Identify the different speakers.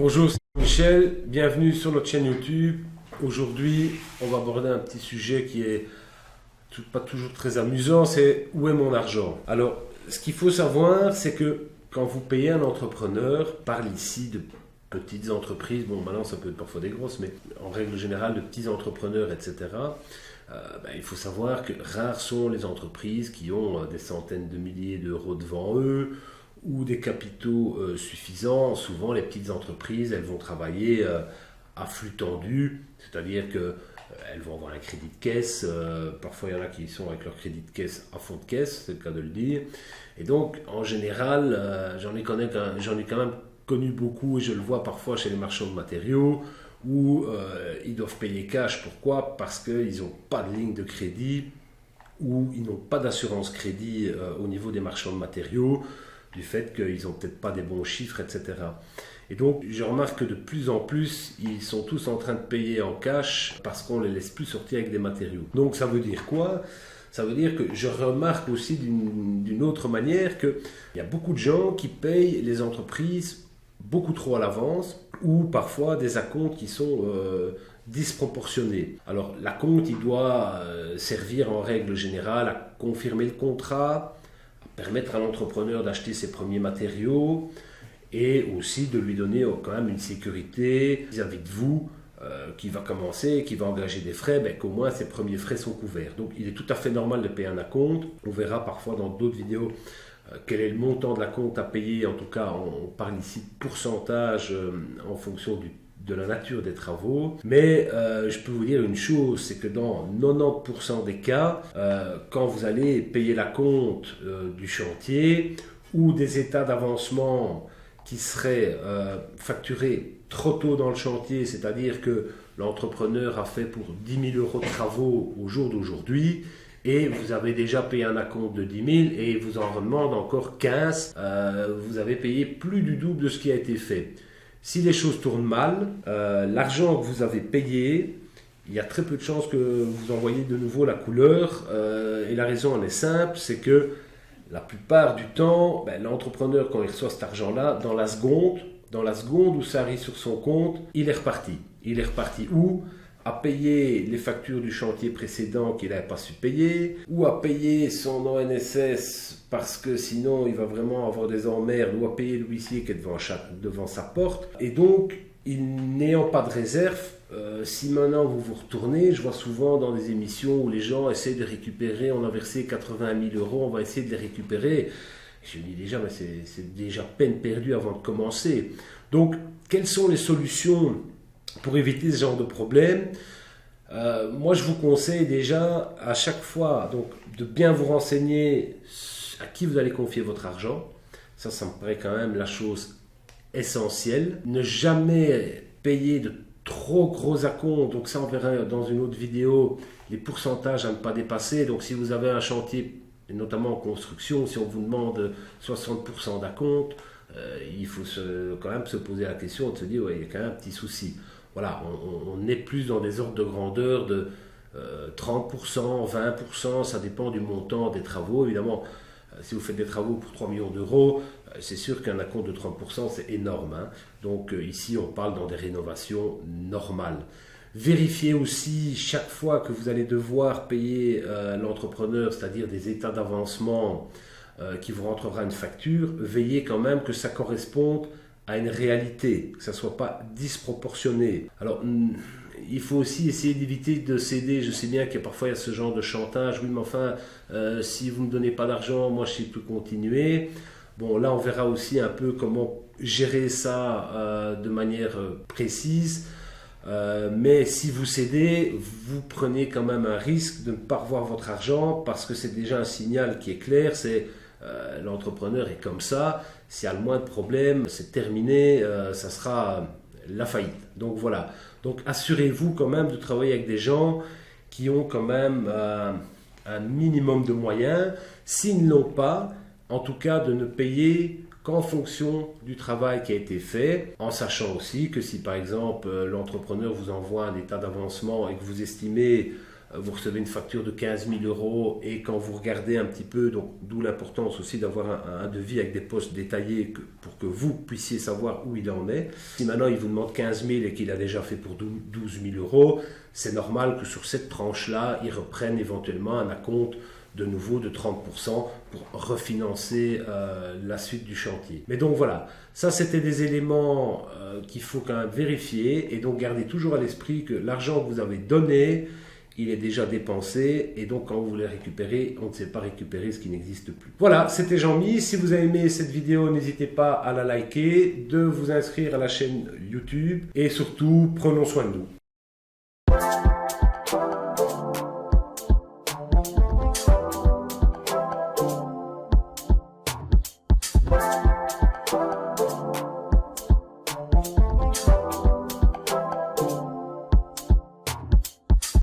Speaker 1: Bonjour, c'est Michel, bienvenue sur notre chaîne YouTube. Aujourd'hui, on va aborder un petit sujet qui est pas toujours très amusant, c'est où est mon argent? Alors, ce qu'il faut savoir, c'est que quand vous payez un entrepreneur, on parle ici de petites entreprises, bon maintenant ça peut être parfois des grosses, mais en règle générale de petits entrepreneurs, etc. Il faut savoir que rares sont les entreprises qui ont des centaines de milliers d'euros devant eux, ou des capitaux suffisants. Souvent, les petites entreprises, elles vont travailler à flux tendu, c'est-à-dire que elles vont avoir un crédit de caisse. Parfois, il y en a qui sont avec leur crédit de caisse à fond de caisse, c'est le cas de le dire. Et donc, en général, j'en ai quand même connu beaucoup, et je le vois parfois chez les marchands de matériaux, où ils doivent payer cash. Pourquoi? Parce qu'ils n'ont pas de ligne de crédit, ou ils n'ont pas d'assurance crédit au niveau des marchands de matériaux, du fait qu'ils n'ont peut-être pas des bons chiffres, etc. Et donc, je remarque que de plus en plus, ils sont tous en train de payer en cash parce qu'on ne les laisse plus sortir avec des matériaux. Donc, ça veut dire quoi? Ça veut dire que je remarque aussi d'une autre manière qu'il y a beaucoup de gens qui payent les entreprises beaucoup trop à l'avance, ou parfois des acomptes qui sont disproportionnés. Alors, l'acompte, il doit servir en règle générale à confirmer le contrat, permettre à l'entrepreneur d'acheter ses premiers matériaux et aussi de lui donner quand même une sécurité vis-à-vis de vous qui va commencer, qui va engager des frais, qu'au moins ses premiers frais sont couverts. Donc il est tout à fait normal de payer un acompte. On verra parfois dans d'autres vidéos quel est le montant de l'acompte à payer. En tout cas, on parle ici de pourcentage en fonction de la nature des travaux, mais je peux vous dire une chose, c'est que dans 90% des cas, quand vous allez payer l'acompte du chantier ou des états d'avancement qui seraient facturés trop tôt dans le chantier, c'est-à-dire que l'entrepreneur a fait pour 10 000 euros de travaux au jour d'aujourd'hui, et vous avez déjà payé un acompte de 10 000 et il vous en demande encore 15, vous avez payé plus du double de ce qui a été fait. Si les choses tournent mal, l'argent que vous avez payé, il y a très peu de chances que vous envoyez de nouveau la couleur. Et la raison en est simple, c'est que la plupart du temps, l'entrepreneur, quand il reçoit cet argent-là, dans la seconde où ça arrive sur son compte, il est reparti. Il est reparti où? À payer les factures du chantier précédent qu'il n'avait pas su payer, ou à payer son ONSS parce que sinon il va vraiment avoir des emmerdes, ou à payer l'huissier qui est devant sa porte. Et donc, n'ayant pas de réserve, si maintenant vous vous retournez, je vois souvent dans des émissions où les gens essaient de récupérer, on a versé 80 000 euros, on va essayer de les récupérer. Je me dis déjà, mais c'est déjà peine perdue avant de commencer. Donc, quelles sont les solutions pour éviter ce genre de problème? Moi, je vous conseille déjà à chaque fois donc, de bien vous renseigner à qui vous allez confier votre argent. Ça me paraît quand même la chose essentielle. Ne jamais payer de trop gros acomptes. Donc ça, on verra dans une autre vidéo les pourcentages à ne pas dépasser. Donc si vous avez un chantier, notamment en construction, si on vous demande 60% d'acompte, il faut quand même se poser la question de se dire, ouais, il y a quand même un petit souci. Voilà, on est plus dans des ordres de grandeur de 30%, 20%, ça dépend du montant des travaux. Évidemment, si vous faites des travaux pour 3 millions d'euros, c'est sûr qu'un acompte de 30%, c'est énorme. Donc ici, on parle dans des rénovations normales. Vérifiez aussi chaque fois que vous allez devoir payer l'entrepreneur, c'est-à-dire des états d'avancement qui vous rentrera une facture, veillez quand même que ça corresponde à une réalité, que ça ne soit pas disproportionné. Alors, il faut aussi essayer d'éviter de céder. Je sais bien qu'il y a parfois ce genre de chantage. Oui, mais enfin, si vous ne me donnez pas d'argent, moi je ne sais plus continuer. Bon, là, on verra aussi un peu comment gérer ça de manière précise. Mais si vous cédez, vous prenez quand même un risque de ne pas revoir votre argent, parce que c'est déjà un signal qui est clair, c'est l'entrepreneur est comme ça, s'il y a le moins de problèmes, c'est terminé, ça sera la faillite. Donc voilà, donc assurez-vous quand même de travailler avec des gens qui ont quand même un minimum de moyens. S'ils ne l'ont pas, en tout cas de ne payer qu'en fonction du travail qui a été fait, en sachant aussi que si par exemple l'entrepreneur vous envoie un état d'avancement et que vous estimez vous recevez une facture de 15 000 euros et quand vous regardez un petit peu, donc d'où l'importance aussi d'avoir un devis avec des postes détaillés pour que vous puissiez savoir où il en est. Si maintenant il vous demande 15 000 et qu'il a déjà fait pour 12 000 euros, c'est normal que sur cette tranche-là, il reprenne éventuellement un acompte de nouveau de 30% pour refinancer la suite du chantier. Mais donc voilà, ça c'était des éléments qu'il faut quand même vérifier et donc gardez toujours à l'esprit que l'argent que vous avez donné, il est déjà dépensé et donc quand vous voulez récupérer, on ne sait pas récupérer ce qui n'existe plus. Voilà, c'était Jean-Mi. Si vous avez aimé cette vidéo, n'hésitez pas à la liker, de vous inscrire à la chaîne YouTube et surtout, prenons soin de nous.